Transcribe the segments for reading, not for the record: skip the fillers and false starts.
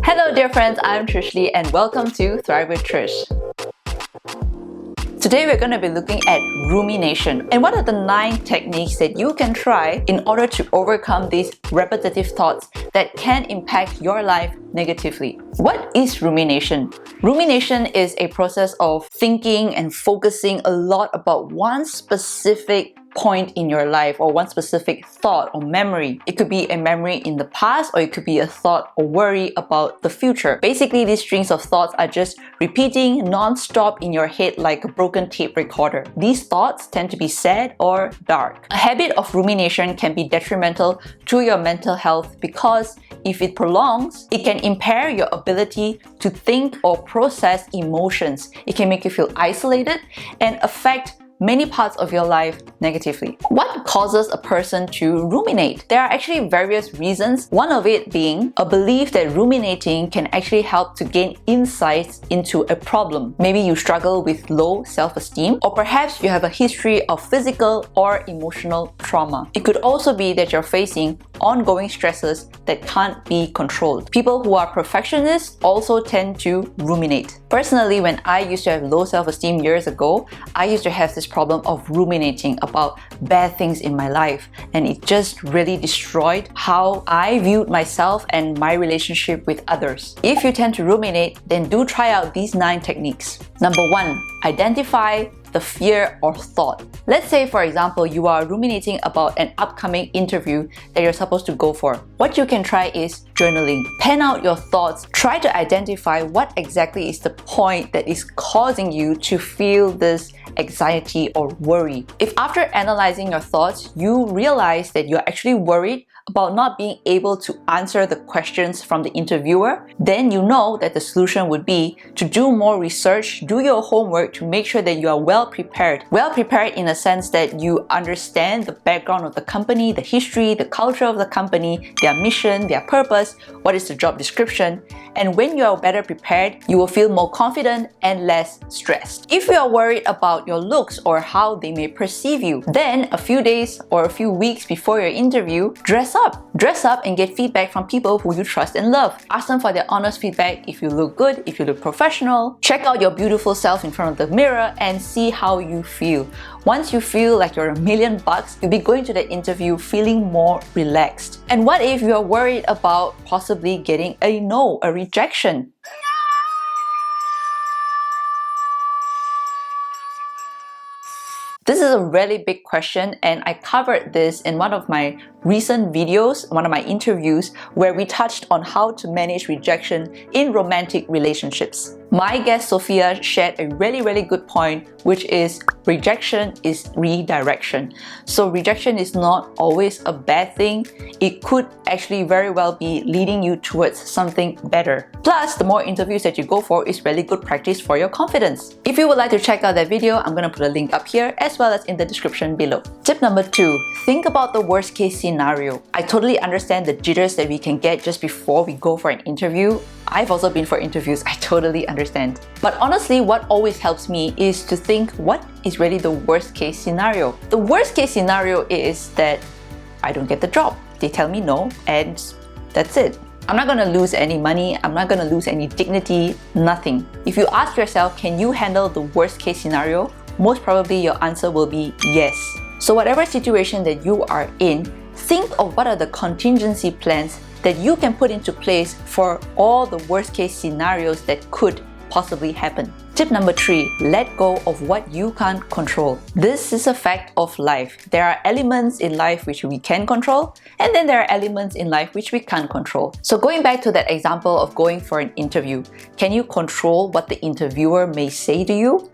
Hello dear friends, I'm Trish and welcome to Thrive with Trish. Today we're going to be looking at rumination and what are the 9 techniques that you can try in order to overcome these repetitive thoughts that can impact your life negatively. What is rumination? Rumination is a process of thinking and focusing a lot about one specific point in your life or one specific thought or memory. It could be a memory in the past or it could be a thought or worry about the future. Basically, these strings of thoughts are just repeating non-stop in your head like a broken tape recorder. These thoughts tend to be sad or dark. A habit of rumination can be detrimental to your mental health because if it prolongs, it can impair your ability to think or process emotions. It can make you feel isolated and affect many parts of your life negatively. What causes a person to ruminate? There are actually various reasons, one of it being a belief that ruminating can actually help to gain insights into a problem. Maybe you struggle with low self-esteem, or perhaps you have a history of physical or emotional trauma. It could also be that you're facing ongoing stresses that can't be controlled. People who are perfectionists also tend to ruminate. Personally, when I used to have low self-esteem years ago, I used to have this problem of ruminating about bad things in my life, and it just really destroyed how I viewed myself and my relationship with others. If you tend to ruminate, then do try out these 9 techniques. Number 1, identify the fear or thought. Let's say, for example, you are ruminating about an upcoming interview that you're supposed to go for. What you can try is journaling. Pen out your thoughts. Try to identify what exactly is the point that is causing you to feel this anxiety or worry. If after analyzing your thoughts, you realize that you're actually worried about not being able to answer the questions from the interviewer, then you know that the solution would be to do more research, do your homework to make sure that you are well prepared. Well prepared in a sense that you understand the background of the company, the history, the culture of the company, their mission, their purpose, what is the job description. And when you are better prepared, you will feel more confident and less stressed. If you are worried about your looks or how they may perceive you, then a few days or a few weeks before your interview, dress up. Dress up and get feedback from people who you trust and love. Ask them for their honest feedback if you look good, if you look professional. Check out your beautiful self in front of the mirror and see how you feel. Once you feel like you're $1,000,000, you'll be going to the interview feeling more relaxed. And what if you're worried about possibly getting a no, a rejection? This is a really big question, and I covered this in one of my recent videos, one of my interviews, where we touched on how to manage rejection in romantic relationships. My guest Sophia shared a really good point, which is rejection is redirection. So rejection is not always a bad thing. It could actually very well be leading you towards something better. Plus, the more interviews that you go for is really good practice for your confidence. If you would like to check out that video, I'm going to put a link up here as well as in the description below. Tip number 2, think about the worst case scenario. I totally understand the jitters that we can get just before we go for an interview. I've also been for interviews, I totally understand. But honestly, what always helps me is to think what is really the worst case scenario. The worst case scenario is that I don't get the job. They tell me no, and that's it. I'm not gonna lose any money, I'm not gonna lose any dignity, nothing. If you ask yourself, can you handle the worst case scenario? Most probably your answer will be yes. So whatever situation that you are in, think of what are the contingency plans that you can put into place for all the worst case scenarios that could possibly happen. Tip number 3, let go of what you can't control. This is a fact of life. There are elements in life which we can control, and then there are elements in life which we can't control. So going back to that example of going for an interview, can you control what the interviewer may say to you?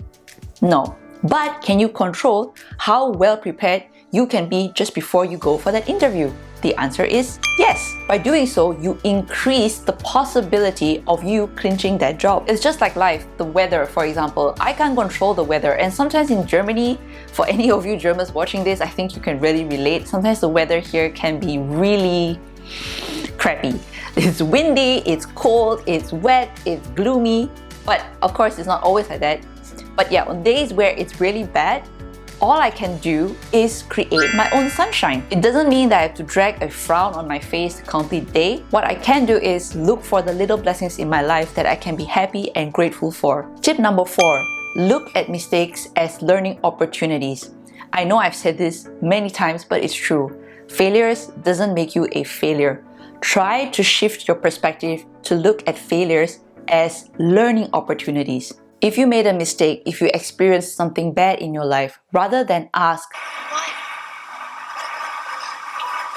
No. But can you control how well prepared you can be just before you go for that interview? The answer is yes. By doing so, you increase the possibility of you clinching that job. It's just like life, the weather, for example. I can't control the weather, and sometimes in Germany, for any of you Germans watching this, I think you can really relate. Sometimes the weather here can be really crappy. It's windy, it's cold, it's wet, it's gloomy, but of course it's not always like that. But yeah, on days where it's really bad, all I can do is create my own sunshine. It doesn't mean that I have to drag a frown on my face the complete day. What I can do is look for the little blessings in my life that I can be happy and grateful for. Tip number 4, look at mistakes as learning opportunities. I know I've said this many times, but it's true. Failures doesn't make you a failure. Try to shift your perspective to look at failures as learning opportunities. If you made a mistake, if you experienced something bad in your life, rather than ask,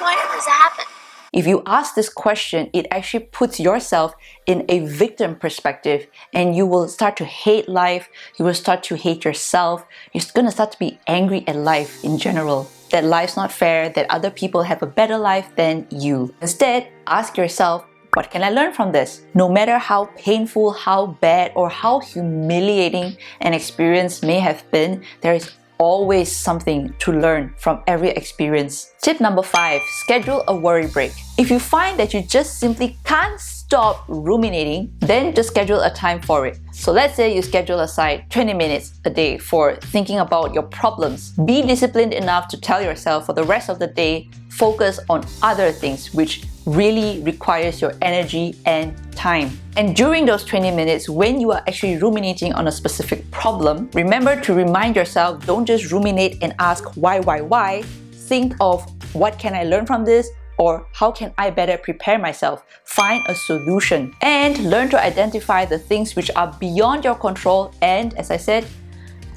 Why did this happen? If you ask this question, it actually puts yourself in a victim perspective, and you will start to hate life, you will start to hate yourself, you're going to start to be angry at life in general. That life's not fair, that other people have a better life than you. Instead, ask yourself, what can I learn from this? No matter how painful, how bad, or how humiliating an experience may have been, there is always something to learn from every experience. Tip number 5, schedule a worry break. If you find that you just simply can't stop ruminating, then just schedule a time for it. So let's say you schedule aside 20 minutes a day for thinking about your problems. Be disciplined enough to tell yourself for the rest of the day, focus on other things which really requires your energy and time. And during those 20 minutes, when you are actually ruminating on a specific problem, remember to remind yourself, don't just ruminate and ask why. Think of what can I learn from this, or how can I better prepare myself? Find a solution and learn to identify the things which are beyond your control, and as I said,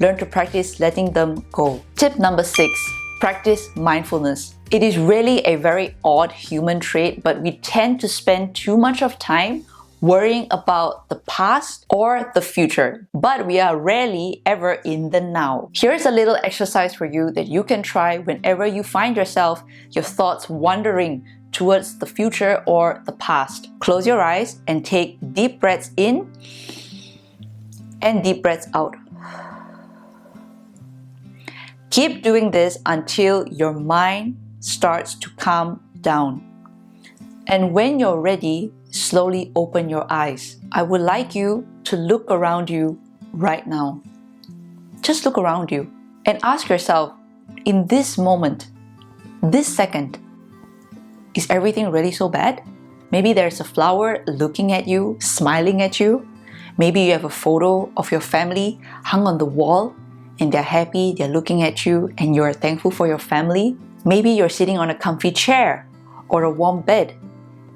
learn to practice letting them go. Tip number 6, practice mindfulness. It is really a very odd human trait, but we tend to spend too much of time worrying about the past or the future, but we are rarely ever in the now. Here's a little exercise for you that you can try whenever you find yourself, your thoughts wandering towards the future or the past. Close your eyes and take deep breaths in and deep breaths out. Keep doing this until your mind starts to calm down. And when you're ready, slowly open your eyes. I would like you to look around you right now. Just look around you and ask yourself, in this moment, this second, is everything really so bad? Maybe there's a flower looking at you, smiling at you. Maybe you have a photo of your family hung on the wall and they're happy, they're looking at you and you're thankful for your family. Maybe you're sitting on a comfy chair or a warm bed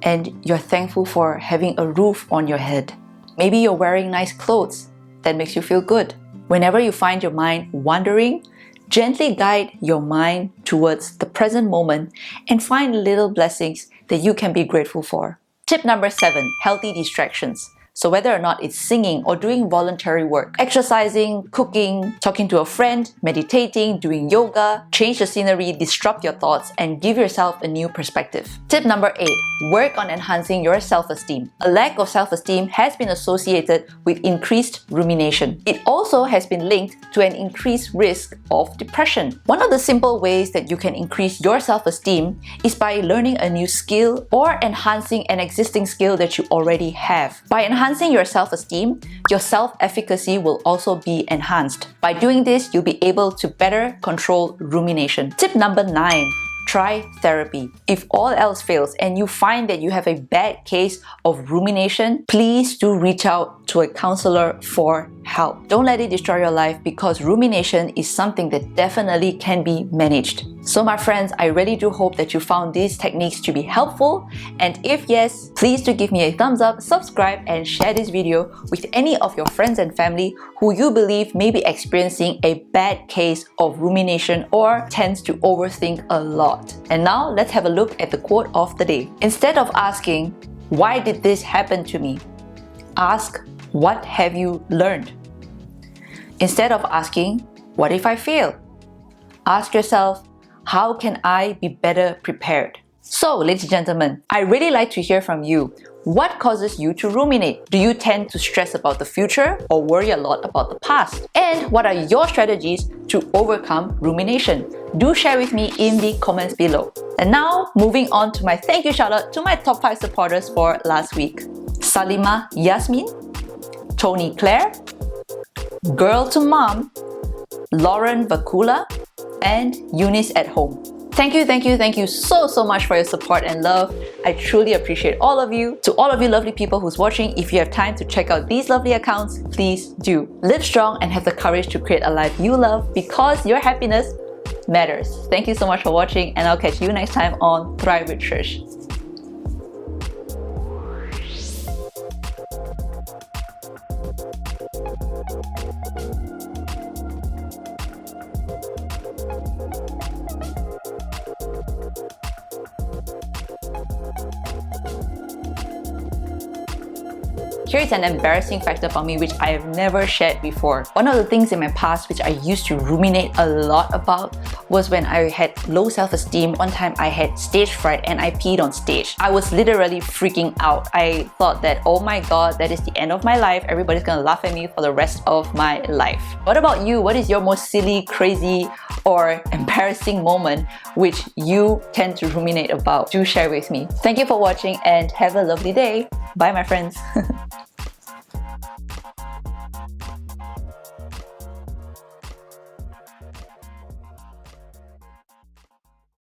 and you're thankful for having a roof on your head. Maybe you're wearing nice clothes that makes you feel good. Whenever you find your mind wandering, gently guide your mind towards the present moment and find little blessings that you can be grateful for. Tip number 7, healthy distractions. So whether or not it's singing or doing voluntary work, exercising, cooking, talking to a friend, meditating, doing yoga, change the scenery, disrupt your thoughts, and give yourself a new perspective. Tip number 8, work on enhancing your self-esteem. A lack of self-esteem has been associated with increased rumination. It also has been linked to an increased risk of depression. One of the simple ways that you can increase your self-esteem is by learning a new skill or enhancing an existing skill that you already have. By enhancing your self-esteem, your self-efficacy will also be enhanced. By doing this, you'll be able to better control rumination. Tip number 9, try therapy. If all else fails and you find that you have a bad case of rumination, please do reach out to a counselor for help. Don't let it destroy your life, because rumination is something that definitely can be managed. So my friends, I really do hope that you found these techniques to be helpful, and if yes, please do give me a thumbs up, subscribe, and share this video with any of your friends and family who you believe may be experiencing a bad case of rumination or tends to overthink a lot. And now let's have a look at the quote of the day. Instead of asking, "Why did this happen to me?" ask, "What have you learned?" Instead of asking, "What if I fail?" ask yourself, "How can I be better prepared?" So, ladies and gentlemen, I really like to hear from you. What causes you to ruminate? Do you tend to stress about the future or worry a lot about the past? And what are your strategies to overcome rumination? Do share with me in the comments below. And now, moving on to my thank you shout out to my top 5 supporters for last week. Salima Yasmin, Tony Claire, Girl to Mom, Lauren Vakula, and Eunice at home. Thank you so much for your support and love. I truly appreciate all of you. To all of you lovely people who's watching, if you have time to check out these lovely accounts, please do. Live strong and have the courage to create a life you love because your happiness matters. Thank you so much for watching, and I'll catch you next time on Thrive with Trish. Here's an embarrassing fact about me which I have never shared before. One of the things in my past which I used to ruminate a lot about was when I had low self-esteem. One time I had stage fright and I peed on stage. I was literally freaking out. I thought that, oh my god, that is the end of my life. Everybody's gonna laugh at me for the rest of my life. What about you? What is your most silly, crazy, or embarrassing moment which you tend to ruminate about? Do share with me. Thank you for watching and have a lovely day. Bye, my friends.